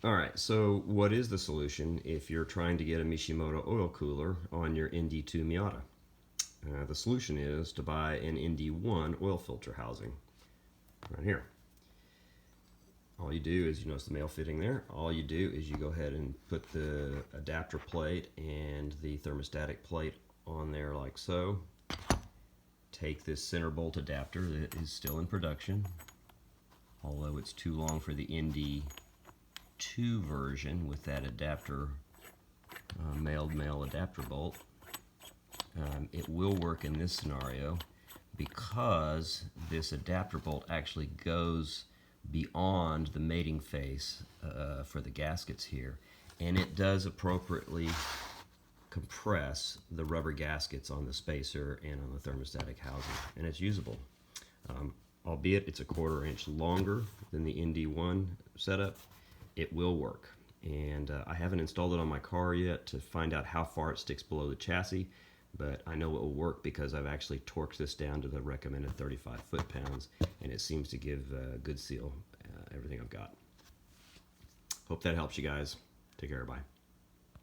Alright, so what is the solution if you're trying to get a Mishimoto oil cooler on your ND2 Miata? The solution is to buy an ND1 oil filter housing right here. All you do is, you notice the male fitting there, all you do is you go ahead and put the adapter plate and the thermostatic plate on there like so. Take this center bolt adapter that is still in production, although it's too long for the ND2 version with that adapter, male adapter bolt. It will work in this scenario because this adapter bolt actually goes beyond the mating face for the gaskets here, and it does appropriately compress the rubber gaskets on the spacer and on the thermostatic housing, and it's usable. Albeit it's a 1/4 inch longer than the ND1 setup, it will work. And I haven't installed it on my car yet to find out how far it sticks below the chassis, but I know it will work because I've actually torqued this down to the recommended 35 foot-pounds, and it seems to give a good seal everything I've got. Hope that helps you guys. Take care, bye.